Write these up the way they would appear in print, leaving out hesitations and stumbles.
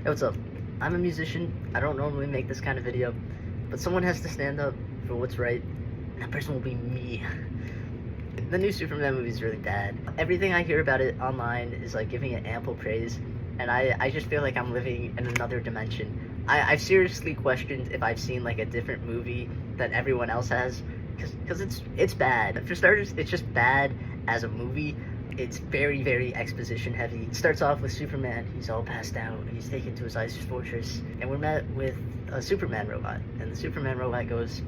Hey, what's up? I'm a musician. I don't normally make this kind of video, but someone has to stand up for what's right, and that person will be me. The new Superman movie is really bad. Everything I hear about it online is like giving it ample praise, and I just feel like I'm living in another dimension. I've seriously questioned if I've seen like a different movie that everyone else has, because it's bad. For starters, it's just bad as a movie. It's very, very exposition heavy. It starts off with Superman. He's all passed out. He's taken to his ice fortress. And we're met with a Superman robot. And the Superman robot goes,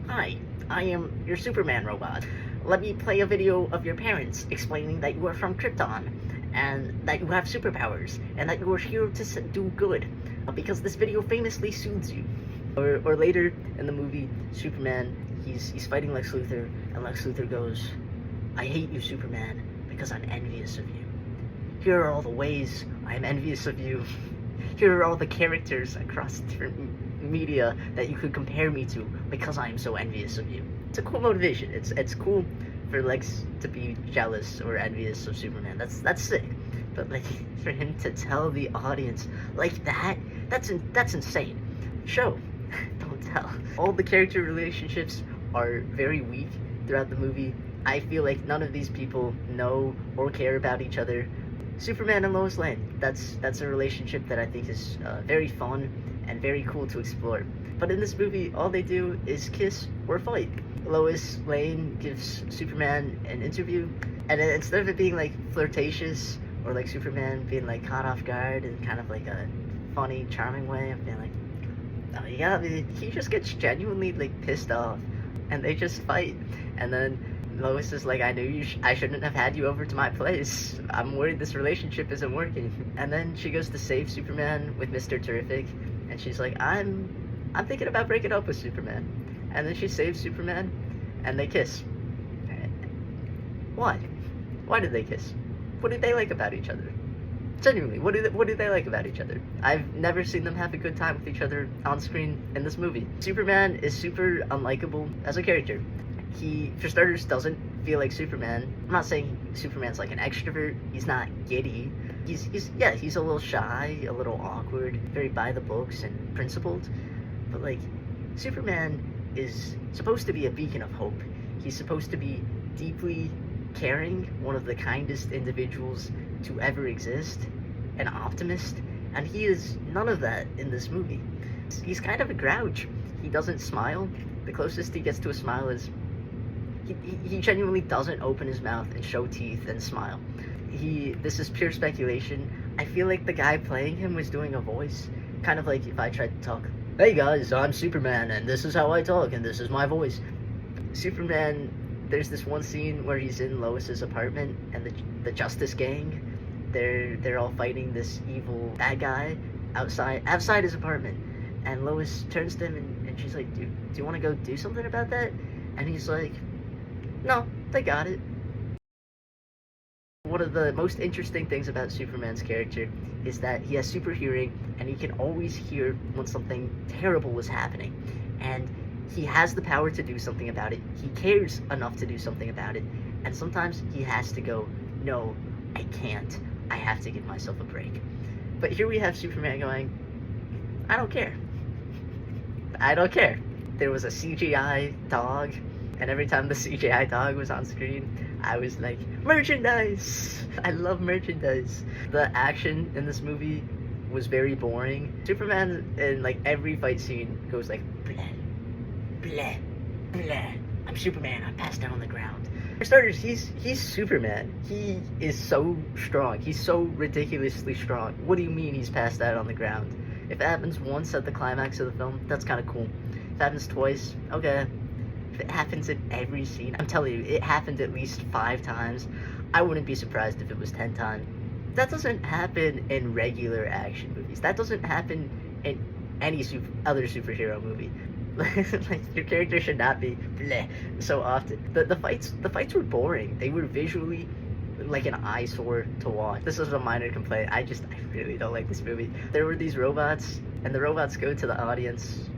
"Hi, I am your Superman robot. Let me play a video of your parents explaining that you are from Krypton and that you have superpowers and that you are here to do good because this video famously soothes you." Or later in the movie, Superman, he's fighting Lex Luthor, and Lex Luthor goes, "I hate you, Superman, because I'm envious of you. Here are all the ways I am envious of you. Here are all the characters across different media that you could compare me to because I am so envious of you." It's a cool motivation. It's cool for Lex to be jealous or envious of Superman. That's sick. But like for him to tell the audience like that's insane. Show, don't tell. All the character relationships are very weak throughout the movie. I feel like none of these people know or care about each other. Superman and Lois Lane, that's a relationship that I think is very fun and very cool to explore. But in this movie, all they do is kiss or fight. Lois Lane gives Superman an interview, and instead of it being like flirtatious or like Superman being like caught off guard in kind of like a funny, charming way, I'm being like, "Oh, you got me," he just gets genuinely like pissed off, and they just fight. And then Lois is like, "I knew I shouldn't have had you over to my place. I'm worried this relationship isn't working." And then she goes to save Superman with Mr. Terrific, and she's like, I'm thinking about breaking up with Superman." And then she saves Superman, and they kiss. Why? Why did they kiss? What did they like about each other? Genuinely, what do they like about each other? I've never seen them have a good time with each other on screen in this movie. Superman is super unlikable as a character. He, for starters, doesn't feel like Superman. I'm not saying Superman's like an extrovert. He's not giddy. He's a little shy, a little awkward, very by the books and principled. But like, Superman is supposed to be a beacon of hope. He's supposed to be deeply caring, one of the kindest individuals to ever exist, an optimist, and he is none of that in this movie. He's kind of a grouch. He doesn't smile. The closest he gets to a smile is he genuinely doesn't open his mouth and show teeth and smile. This is pure speculation. I feel like the guy playing him was doing a voice, kind of like if I tried to talk, "Hey guys, I'm Superman, and this is how I talk, and this is my voice." Superman, there's this one scene where he's in Lois's apartment, and the Justice Gang, they're all fighting this evil bad guy outside his apartment, and Lois turns to him and she's like, do you want to go do something about that?" And he's like, "No, they got it." One of the most interesting things about Superman's character is that he has super hearing, and he can always hear when something terrible is happening. And he has the power to do something about it. He cares enough to do something about it. And sometimes he has to go, "No, I can't. I have to give myself a break." But here we have Superman going, "I don't care. I don't care." There was a CGI dog, and every time the CGI dog was on screen, I was like, merchandise! I love merchandise. The action in this movie was very boring. Superman in like every fight scene goes like, "Blah, blah, blah. I'm Superman, I'm passed down on the ground." For starters, he's Superman. He is so strong. He's so ridiculously strong. What do you mean he's passed out on the ground? If it happens once at the climax of the film, that's kind of cool. If it happens twice, okay. If it happens in every scene, I'm telling you, it happened at least 5 times. I wouldn't be surprised if it was 10 times. That doesn't happen in regular action movies. That doesn't happen in any other superhero movie. Like, your character should not be bleh so often. The fights were boring. They were visually like an eyesore to watch. This is a minor complaint. I really don't like this movie. There were these robots, and the robots go to the audience,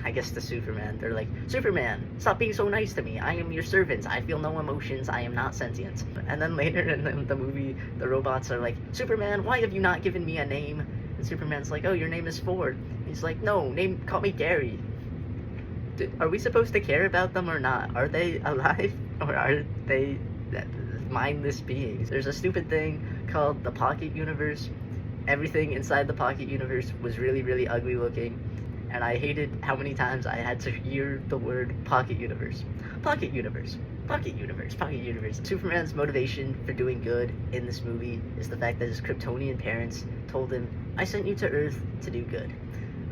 I guess to Superman. They're like, "Superman, stop being so nice to me. I am your servant. I feel no emotions. I am not sentient." And then later in the movie, the robots are like, "Superman, why have you not given me a name?" And Superman's like, oh, your name is Ford. He's like, no, call me Gary. Are we supposed to care about them or not? Are they alive or are they mindless beings? There's a stupid thing called the Pocket Universe. Everything inside the Pocket Universe was really, really ugly looking, and I hated how many times I had to hear the word Pocket Universe. Pocket Universe. Pocket Universe. Pocket Universe. Superman's motivation for doing good in this movie is the fact that his Kryptonian parents told him, I sent you to Earth to do good.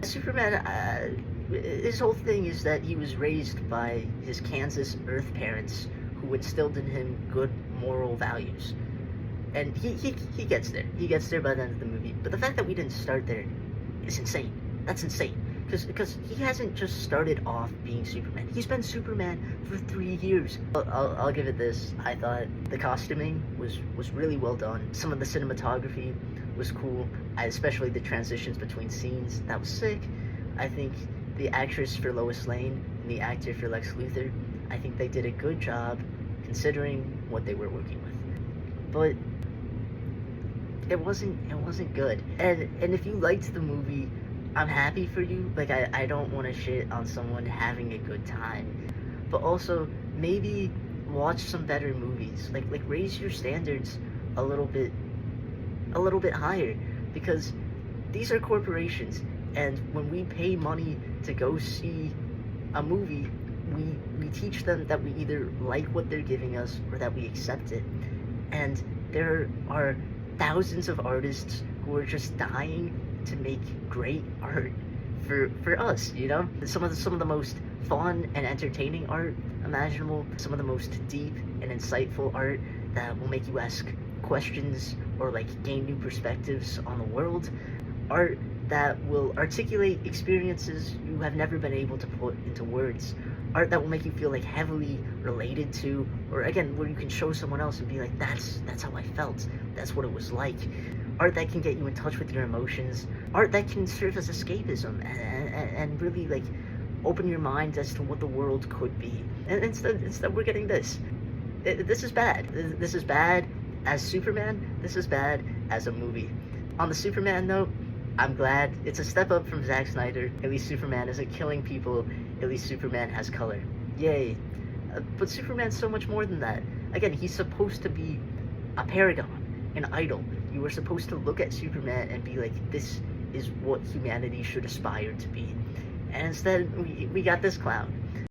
Superman, his whole thing is that he was raised by his Kansas Earth parents who instilled in him good moral values. And he gets there. He gets there by the end of the movie. But the fact that we didn't start there is insane. That's insane. Because he hasn't just started off being Superman. He's been Superman for 3 years. I'll give it this. I thought the costuming was really well done. Some of the cinematography was cool, especially the transitions between scenes. That was sick. I think the actress for Lois Lane and the actor for Lex Luthor, I think they did a good job considering what they were working with. But it wasn't good. And if you liked the movie, I'm happy for you. Like, I don't want to shit on someone having a good time. But also, maybe watch some better movies. Like raise your standards a little bit higher. Because these are corporations. And when we pay money to go see a movie, we teach them that we either like what they're giving us or that we accept it. And there are thousands of artists who are just dying to make great art for us, you know? Some of the most fun and entertaining art imaginable, some of the most deep and insightful art that will make you ask questions or like gain new perspectives on the world, art that will articulate experiences you have never been able to put into words, art that will make you feel like heavily related to, or again, where you can show someone else and be like, that's how I felt, that's what it was like. Art that can get you in touch with your emotions, art that can serve as escapism and really like open your mind as to what the world could be. And instead we're getting this. This is bad. This is bad as Superman. This is bad as a movie. On the Superman note, I'm glad it's a step up from Zack Snyder. At least Superman isn't killing people. At least Superman has color. Yay. But Superman's so much more than that. Again, he's supposed to be a paragon, an idol. You were supposed to look at Superman and be like, this is what humanity should aspire to be. And instead, we got this clown.